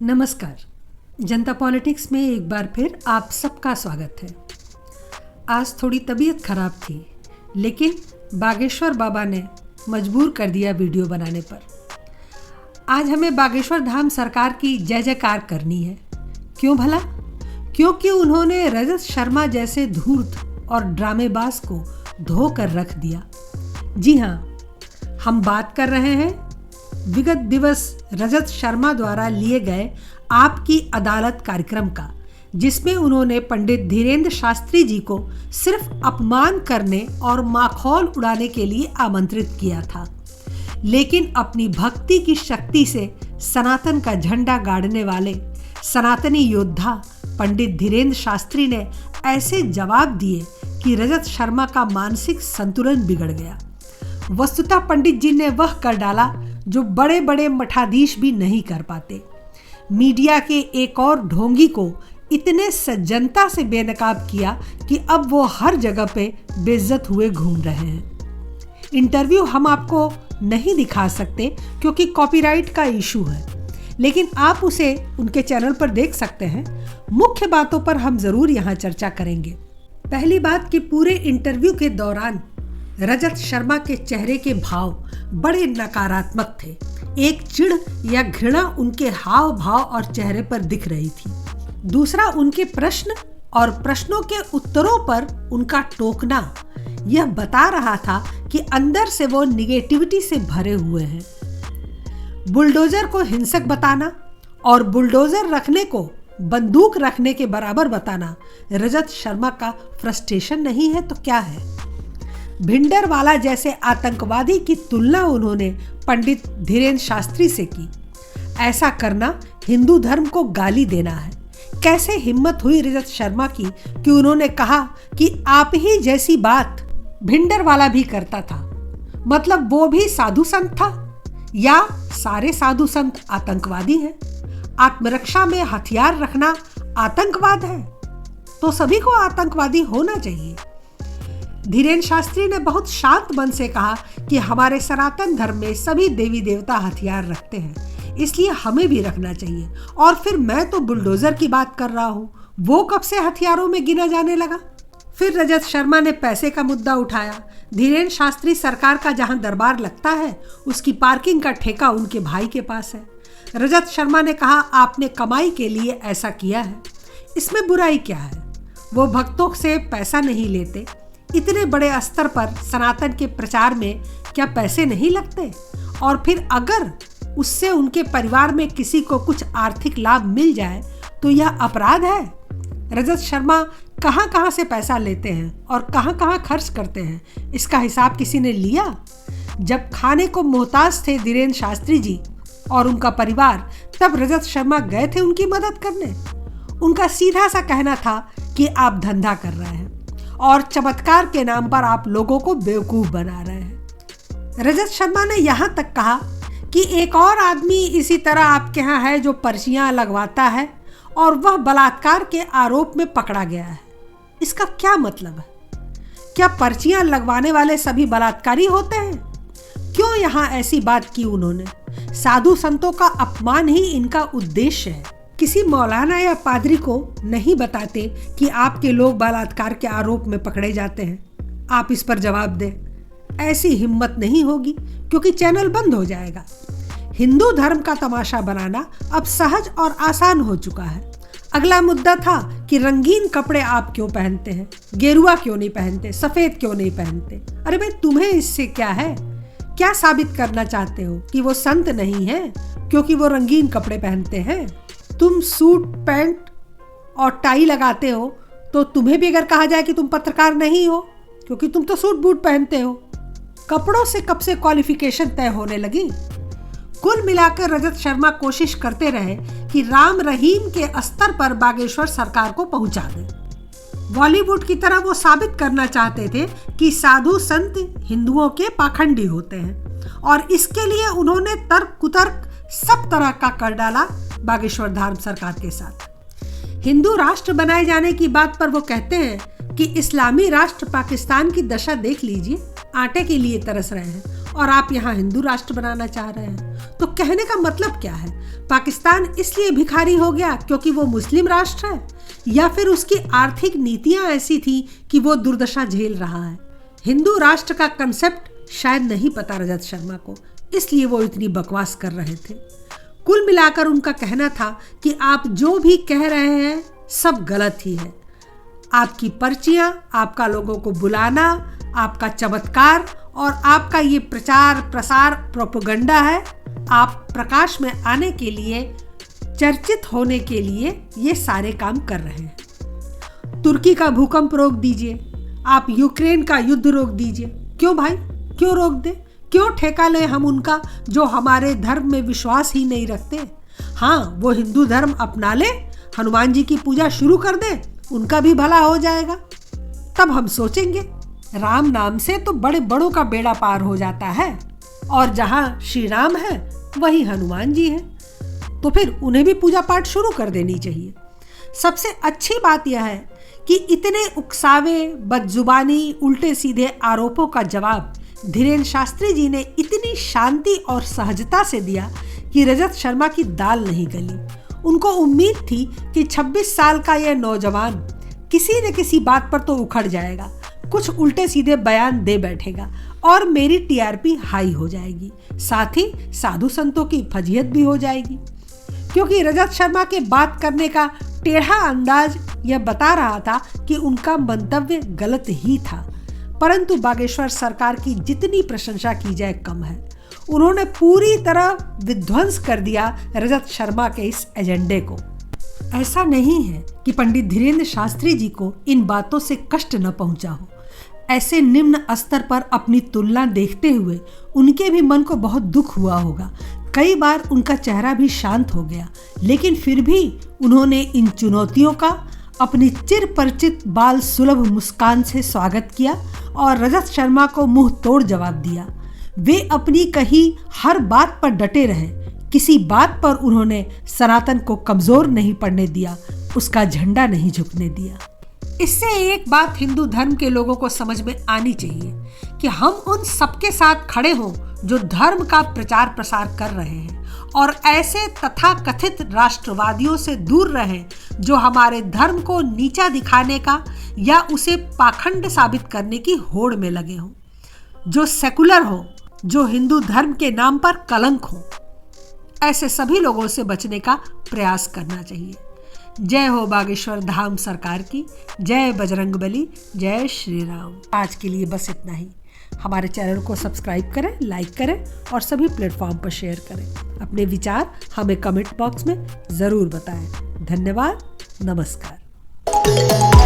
नमस्कार। जनता पॉलिटिक्स में एक बार फिर आप सबका स्वागत है। आज थोड़ी तबीयत खराब थी, लेकिन बागेश्वर बाबा ने मजबूर कर दिया वीडियो बनाने पर। आज हमें बागेश्वर धाम सरकार की जय जयकार करनी है। क्यों भला? क्योंकि उन्होंने रजत शर्मा जैसे धूर्त और ड्रामेबाज को धो कर रख दिया। जी हाँ, हम बात कर रहे हैं विगत दिवस रजत शर्मा द्वारा लिए गए आपकी अदालत कार्यक्रम का, जिसमें उन्होंने पंडित धीरेन्द्र शास्त्री जी को सिर्फ अपमान करने और माखौल उड़ाने के लिए आमंत्रित किया था, लेकिन अपनी भक्ति की शक्ति से सनातन का झंडा गाड़ने वाले सनातनी योद्धा पंडित धीरेन्द्र शास्त्री ने ऐसे जवाब दिए कि रजत शर्मा का मानसिक संतुलन बिगड़ गया। वस्तुतः पंडित जी ने वह कर डाला जो बड़े बड़े मठाधीश भी नहीं कर पाते। मीडिया के एक और ढोंगी को इतने सज्जनता से बेनकाब किया कि अब वो हर जगह पे बेइज्जत हुए घूम रहे हैं। इंटरव्यू हम आपको नहीं दिखा सकते क्योंकि कॉपीराइट का इशू है, लेकिन आप उसे उनके चैनल पर देख सकते हैं। मुख्य बातों पर हम जरूर यहाँ चर्चा करेंगे। पहली बात कि पूरे इंटरव्यू के दौरान रजत शर्मा के चेहरे के भाव बड़े नकारात्मक थे। एक चिढ़ या घृणा उनके हाव भाव और चेहरे पर दिख रही थी। दूसरा, उनके प्रश्न और प्रश्नों के उत्तरों पर उनका टोकना यह बता रहा था कि अंदर से वो निगेटिविटी से भरे हुए हैं। बुलडोजर को हिंसक बताना और बुलडोजर रखने को बंदूक रखने के बराबर बताना रजत शर्मा का फ्रस्ट्रेशन नहीं है तो क्या है? भिंडरवाला जैसे आतंकवादी की तुलना उन्होंने पंडित धीरेन्द्र शास्त्री से की। ऐसा करना हिंदू धर्म को गाली देना है। कैसे हिम्मत हुई रजत शर्मा की कि उन्होंने कहा कि आप ही जैसी बात भिंडरवाला भी करता था। मतलब वो भी साधु संत था या सारे साधु संत आतंकवादी हैं? आत्मरक्षा में हथियार रखना आतंकवाद है तो सभी को आतंकवादी होना चाहिए। धीरेन्द्र शास्त्री ने बहुत शांत मन से कहा कि हमारे सनातन धर्म में सभी देवी देवता हथियार रखते हैं, इसलिए हमें भी रखना चाहिए। और फिर मैं तो बुलडोजर की बात कर रहा हूँ, वो कब से हथियारों में गिना जाने लगा? फिर रजत शर्मा ने पैसे का मुद्दा उठाया। धीरेन्द्र शास्त्री सरकार का जहाँ दरबार लगता है उसकी पार्किंग का ठेका उनके भाई के पास है। रजत शर्मा ने कहा, आपने कमाई के लिए ऐसा किया है, इसमें बुराई क्या है? वो भक्तों से पैसा नहीं लेते। इतने बड़े स्तर पर सनातन के प्रचार में क्या पैसे नहीं लगते? और फिर अगर उससे उनके परिवार में किसी को कुछ आर्थिक लाभ मिल जाए तो यह अपराध है? रजत शर्मा कहाँ कहाँ से पैसा लेते हैं और कहाँ कहाँ खर्च करते हैं, इसका हिसाब किसी ने लिया? जब खाने को मोहताज थे धीरेन्द्र शास्त्री जी और उनका परिवार, तब रजत शर्मा गए थे उनकी मदद करने। उनका सीधा सा कहना था कि आप धंधा कर रहे हैं और चमत्कार के नाम पर आप लोगों को बेवकूफ बना रहे हैं। रजत शर्मा ने यहाँ तक कहा कि एक और आदमी इसी तरह आपके यहाँ है जो पर्चियां लगवाता है और वह बलात्कार के आरोप में पकड़ा गया है। इसका क्या मतलब है? क्या पर्चियां लगवाने वाले सभी बलात्कारी होते हैं? क्यों यहाँ ऐसी बात की उन्होंने? साधु संतों का अपमान ही इनका उद्देश्य है। किसी मौलाना या पादरी को नहीं बताते कि आपके लोग बलात्कार के आरोप में पकड़े जाते हैं। आप इस पर जवाब दें। ऐसी हिम्मत नहीं होगी क्योंकि चैनल बंद हो जाएगा। हिंदू धर्म का तमाशा बनाना अब सहज और आसान हो चुका है। अगला मुद्दा था कि रंगीन कपड़े आप क्यों पहनते हैं, गेरुआ क्यों नहीं पहनते, सफेद क्यों नहीं पहनते? अरे भाई, तुम्हें इससे क्या है? क्या साबित करना चाहते हो कि वो संत नहीं है क्योंकि वो रंगीन कपड़े पहनते हैं? तुम सूट पैंट और टाई लगाते हो तो तुम्हें भी अगर कहा जाए कि तुम पत्रकार नहीं हो क्योंकि तुम तो सूट बूट पहनते हो। कपड़ों से कब से क्वालिफिकेशन तय होने लगी? कुल मिलाकर रजत शर्मा कोशिश करते रहे कि राम रहीम के स्तर पर बागेश्वर सरकार को पहुंचा दें। बॉलीवुड की तरह वो साबित करना चाहते थे कि साधु संत हिंदुओं के पाखंडी होते हैं और इसके लिए उन्होंने तर्क कुतर्क सब तरह का कर डाला बागेश्वर धाम सरकार के साथ। हिंदू राष्ट्र बनाए जाने की बात पर वो कहते हैं कि इस्लामी राष्ट्र पाकिस्तान की दशा देख लीजिए, आटे के लिए तरस रहे हैं और आप यहाँ हिंदू राष्ट्र बनाना चाह रहे हैं। तो कहने का मतलब क्या है? पाकिस्तान इसलिए भिखारी हो गया क्योंकि वो मुस्लिम राष्ट्र है, या फिर उसकी आर्थिक नीतियां ऐसी थी कि वो दुर्दशा झेल रहा है? हिंदू राष्ट्र का कंसेप्ट शायद नहीं पता रजत शर्मा को, इसलिए वो इतनी बकवास कर रहे थे। कुल मिलाकर उनका कहना था कि आप जो भी कह रहे हैं सब गलत ही है। आपकी पर्चियां, आपका लोगों को बुलाना, आपका चमत्कार और आपका ये प्रचार प्रसार प्रोपेगेंडा है। आप प्रकाश में आने के लिए, चर्चित होने के लिए ये सारे काम कर रहे हैं। तुर्की का भूकंप रोक दीजिए, आप यूक्रेन का युद्ध रोक दीजिए। क्यों भाई, क्यों रोक दे? क्यों ठेका ले हम उनका जो हमारे धर्म में विश्वास ही नहीं रखते? हाँ, वो हिंदू धर्म अपना ले, हनुमान जी की पूजा शुरू कर दे, उनका भी भला हो जाएगा। तब हम सोचेंगे। राम नाम से तो बड़े बड़ों का बेड़ा पार हो जाता है, और जहाँ श्री राम है वही हनुमान जी हैं, तो फिर उन्हें भी पूजा पाठ शुरू कर देनी चाहिए। सबसे अच्छी बात यह है कि इतने उकसावे, बदजुबानी, उल्टे सीधे आरोपों का जवाब धीरेन्द्र शास्त्री जी ने इतनी शांति और सहजता से दिया कि रजत शर्मा की दाल नहीं गली। उनको उम्मीद थी कि 26 साल का यह नौजवान किसी न किसी बात पर तो उखड़ जाएगा, कुछ उल्टे सीधे बयान दे बैठेगा और मेरी टीआरपी हाई हो जाएगी, साथ ही साधु संतों की फजीहत भी हो जाएगी। क्योंकि रजत शर्मा के बात करने का टेढ़ा अंदाज यह बता रहा था कि उनका मंतव्य गलत ही था, परंतु बागेश्वर सरकार की जितनी प्रशंसा की जाए कम है। उन्होंने पूरी तरह विध्वंस कर दिया रजत शर्मा के इस एजेंडे को। ऐसा नहीं है कि पंडित धीरेन्द्र शास्त्री जी को इन बातों से कष्ट न पहुंचा हो। ऐसे निम्न स्तर पर अपनी तुलना देखते हुए उनके भी मन को बहुत दुख हुआ होगा। कई बार उनका चेहरा भी शांत हो गया, लेकिन फिर भी उन्होंने इन चुनौतियों का अपनी चिर परिचित बाल सुलभ मुस्कान से स्वागत किया और रजत शर्मा को मुंह तोड़ जवाब दिया। वे अपनी कही हर बात पर डटे रहे, किसी बात पर उन्होंने सनातन को कमजोर नहीं पड़ने दिया, उसका झंडा नहीं झुकने दिया। इससे एक बात हिंदू धर्म के लोगों को समझ में आनी चाहिए कि हम उन सबके साथ खड़े हों जो धर्म का प्रचार प्रसार कर रहे हैं, और ऐसे तथाकथित राष्ट्रवादियों से दूर रहें जो हमारे धर्म को नीचा दिखाने का या उसे पाखंड साबित करने की होड़ में लगे हों, जो सेकुलर हो, जो हिंदू धर्म के नाम पर कलंक हो। ऐसे सभी लोगों से बचने का प्रयास करना चाहिए। जय हो बागेश्वर धाम सरकार की, जय बजरंगबली, जय श्री राम। आज के लिए बस इतना ही। हमारे चैनल को सब्सक्राइब करें, लाइक करें और सभी प्लेटफॉर्म पर शेयर करें। अपने विचार हमें कमेंट बॉक्स में ज़रूर बताएं। धन्यवाद, नमस्कार।